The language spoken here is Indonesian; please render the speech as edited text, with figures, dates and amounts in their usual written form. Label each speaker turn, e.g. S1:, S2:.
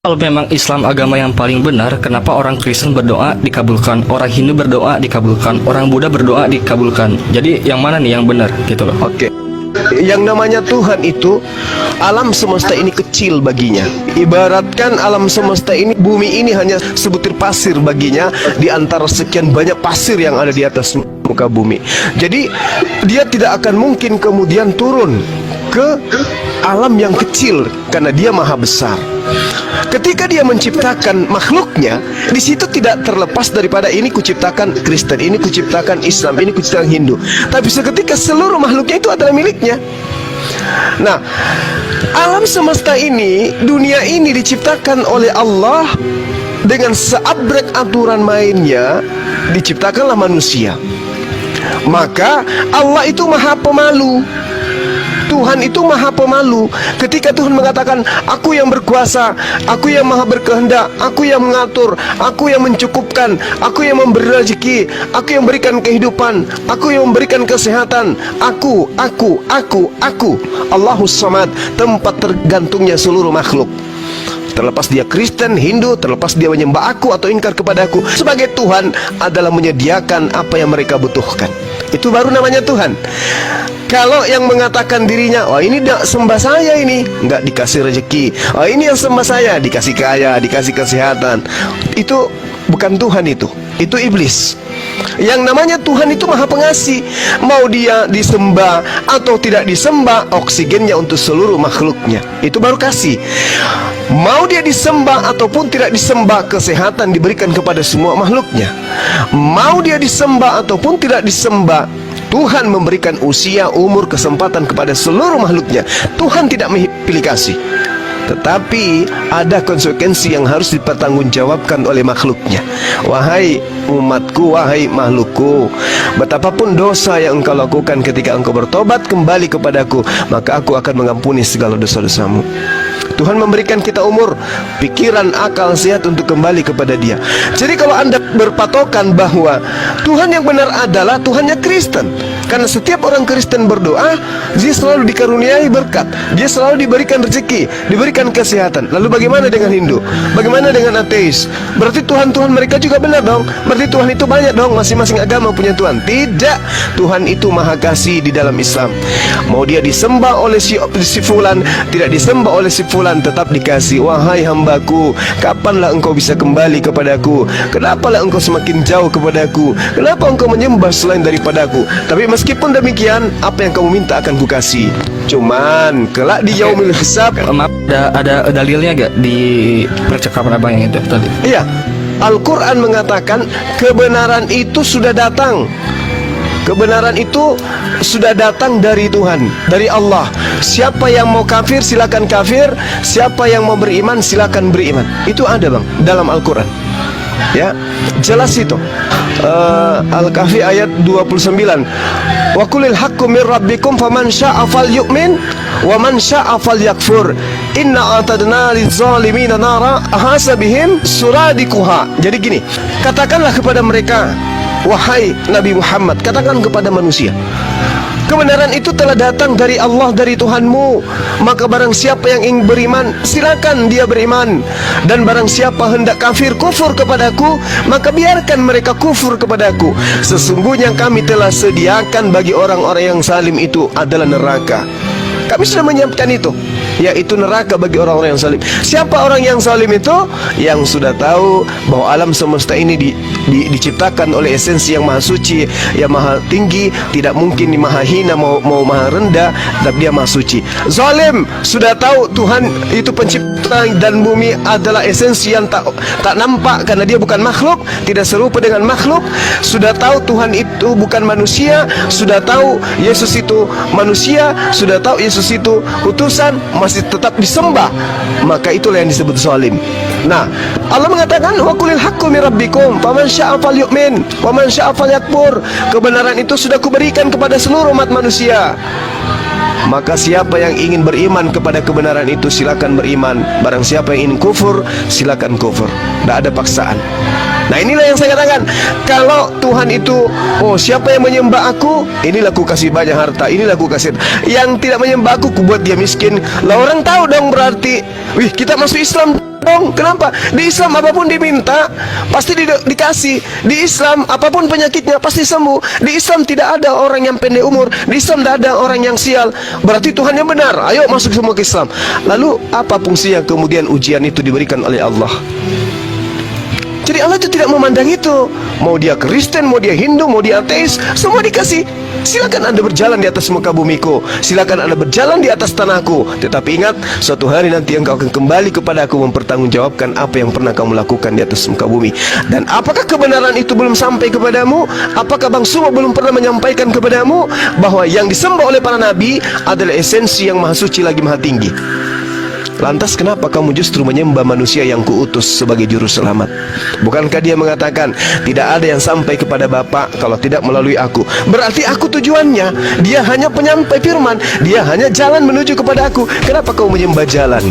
S1: Kalau memang Islam agama yang paling benar, kenapa orang Kristen berdoa dikabulkan, orang Hindu berdoa dikabulkan, orang Buddha berdoa dikabulkan? Jadi yang mana nih yang benar gitu loh?
S2: Oke. Yang namanya Tuhan itu, alam semesta ini kecil baginya. Ibaratkan alam semesta ini, bumi ini hanya sebutir pasir baginya di antara sekian banyak pasir yang ada di atas muka bumi. Jadi dia tidak akan mungkin kemudian turun ke alam yang kecil karena dia maha besar. Ketika dia menciptakan makhluknya, di situ tidak terlepas daripada ini kuciptakan Kristen, ini kuciptakan Islam, ini kuciptakan Hindu. Tapi seketika seluruh makhluknya itu adalah miliknya. Nah, alam semesta ini, dunia ini diciptakan oleh Allah dengan seabrek aturan mainnya, diciptakanlah manusia. Maka Allah itu maha pemalu. Tuhan itu maha pemalu. Ketika Tuhan mengatakan, aku yang berkuasa, aku yang maha berkehendak, aku yang mengatur, aku yang mencukupkan, aku yang memberi rezeki, aku yang memberikan kehidupan, aku yang memberikan kesehatan, aku Allahus Samad, tempat tergantungnya seluruh makhluk. Terlepas dia Kristen, Hindu, terlepas dia menyembah aku atau ingkar kepada aku, sebagai Tuhan adalah menyediakan apa yang mereka butuhkan. Itu baru namanya Tuhan. Kalau yang mengatakan dirinya, oh ini tidak sembah saya, ini nggak dikasih rezeki, oh ini yang sembah saya, dikasih kaya, dikasih kesehatan, itu bukan Tuhan, itu iblis. Yang namanya Tuhan itu maha pengasih. Mau dia disembah atau tidak disembah, oksigennya untuk seluruh makhluknya, itu baru kasih. Mau dia disembah ataupun tidak disembah, kesehatan diberikan kepada semua makhluknya. Mau dia disembah ataupun tidak disembah, Tuhan memberikan usia, umur, kesempatan kepada seluruh makhluknya. Tuhan tidak pilih kasih, tetapi ada konsekuensi yang harus dipertanggungjawabkan oleh makhluknya. Wahai umatku, wahai makhlukku, betapapun dosa yang engkau lakukan, ketika engkau bertobat kembali kepadaku, maka aku akan mengampuni segala dosa-dosamu. Tuhan memberikan kita umur, pikiran, akal sehat untuk kembali kepada Dia. Jadi kalau Anda berpatokan bahwa Tuhan yang benar adalah Tuhannya Kristen, karena setiap orang Kristen berdoa, dia selalu dikaruniai berkat, dia selalu diberikan rezeki, diberikan kesehatan. Lalu bagaimana dengan Hindu? Bagaimana dengan ateis? Berarti Tuhan-Tuhan mereka juga benar dong? Berarti Tuhan itu banyak dong? Masing-masing agama punya Tuhan? Tidak. Tuhan itu maha kasih di dalam Islam. Mau dia disembah oleh si fulan, tidak disembah oleh si fulan, tetap dikasih. Wahai hambaku, kapanlah engkau bisa kembali kepadaku? Kenapalah engkau semakin jauh kepadaku? Kenapa engkau menyembah selain daripadaku? Tapi meskipun demikian, apa yang kamu minta akan kukasih. Cuman kelak di yaumil hisab,
S1: Maaf, ada dalilnya gak di percakapan abang yang itu tadi?
S2: iya, Al-Quran mengatakan kebenaran itu sudah datang. Kebenaran itu sudah datang dari Tuhan, dari Allah. Siapa yang mau kafir silakan kafir, siapa yang mau beriman silakan beriman. Itu ada bang dalam Al-Quran. Ya, jelas itu. Al-Kahfi ayat 29. Wa qulil haqqu mir rabbikum faman syaa'a falyu'min wa man syaa'a falyakfur. Inna a'tadna liz-zalimina nara ahasabihim suradiquha. Jadi gini, katakanlah kepada mereka, wahai Nabi Muhammad, katakan kepada manusia, kebenaran itu telah datang dari Allah, dari Tuhanmu. Maka barang siapa yang ingin beriman, silakan dia beriman. Dan barang siapa hendak kafir, kufur kepadaku, maka biarkan mereka kufur kepadaku. Sesungguhnya kami telah sediakan bagi orang-orang yang zalim itu adalah neraka. Kami sudah menyiapkan itu, yaitu neraka bagi orang-orang yang zalim. Siapa orang yang zalim itu? Yang sudah tahu bahwa alam semesta ini diciptakan oleh esensi yang maha suci, yang maha tinggi, tidak mungkin maha hina, mau maha rendah, tapi dia maha suci. Zalim sudah tahu Tuhan itu pencipta dan bumi adalah esensi yang tak nampak, karena dia bukan makhluk, tidak serupa dengan makhluk. Sudah tahu Tuhan itu bukan manusia, sudah tahu Yesus itu manusia, sudah tahu Yesus itu utusan, masih tetap disembah, maka itulah yang disebut zalim. Nah, Allah mengatakan wa qulil haqqu mir rabbikum faman syaa'a falyu'min wa man syaa'a falyakfur. Kebenaran itu sudah kuberikan kepada seluruh umat manusia. Maka siapa yang ingin beriman kepada kebenaran itu silakan beriman. Barang siapa yang ingin kufur, silakan kufur. Tidak ada paksaan. Nah, inilah yang saya katakan. Kalau Tuhan itu, oh siapa yang menyembah aku, inilah ku kasih banyak harta, inilah ku kasih. Yang tidak menyembah aku, ku buat dia miskin. Lah orang tahu dong berarti, wih kita masuk Islam. dong. Kenapa? Di Islam apapun diminta pasti dikasih. Di Islam apapun penyakitnya pasti sembuh. Di Islam tidak ada orang yang pendek umur. Di Islam tidak ada orang yang sial. Berarti Tuhan yang benar. Ayo masuk semua ke Islam. Lalu apa fungsinya kemudian ujian itu diberikan oleh Allah? Jadi Allah itu tidak memandang itu. Mau dia Kristen, mau dia Hindu, mau dia ateis, semua dikasih. Silakan Anda berjalan di atas muka bumiku, silakan Anda berjalan di atas tanahku. Tetapi ingat, suatu hari nanti engkau akan kembali kepada aku mempertanggungjawabkan apa yang pernah kamu lakukan di atas muka bumi. Dan apakah kebenaran itu belum sampai kepadamu? Apakah Bang Sumo belum pernah menyampaikan kepadamu bahwa yang disembah oleh para nabi adalah esensi yang maha suci lagi maha tinggi? Lantas kenapa kamu justru menyembah manusia yang kuutus sebagai juru selamat? Bukankah dia mengatakan, tidak ada yang sampai kepada Bapa kalau tidak melalui aku? Berarti aku tujuannya. Dia hanya penyampai firman. Dia hanya jalan menuju kepada aku. Kenapa kau menyembah jalan?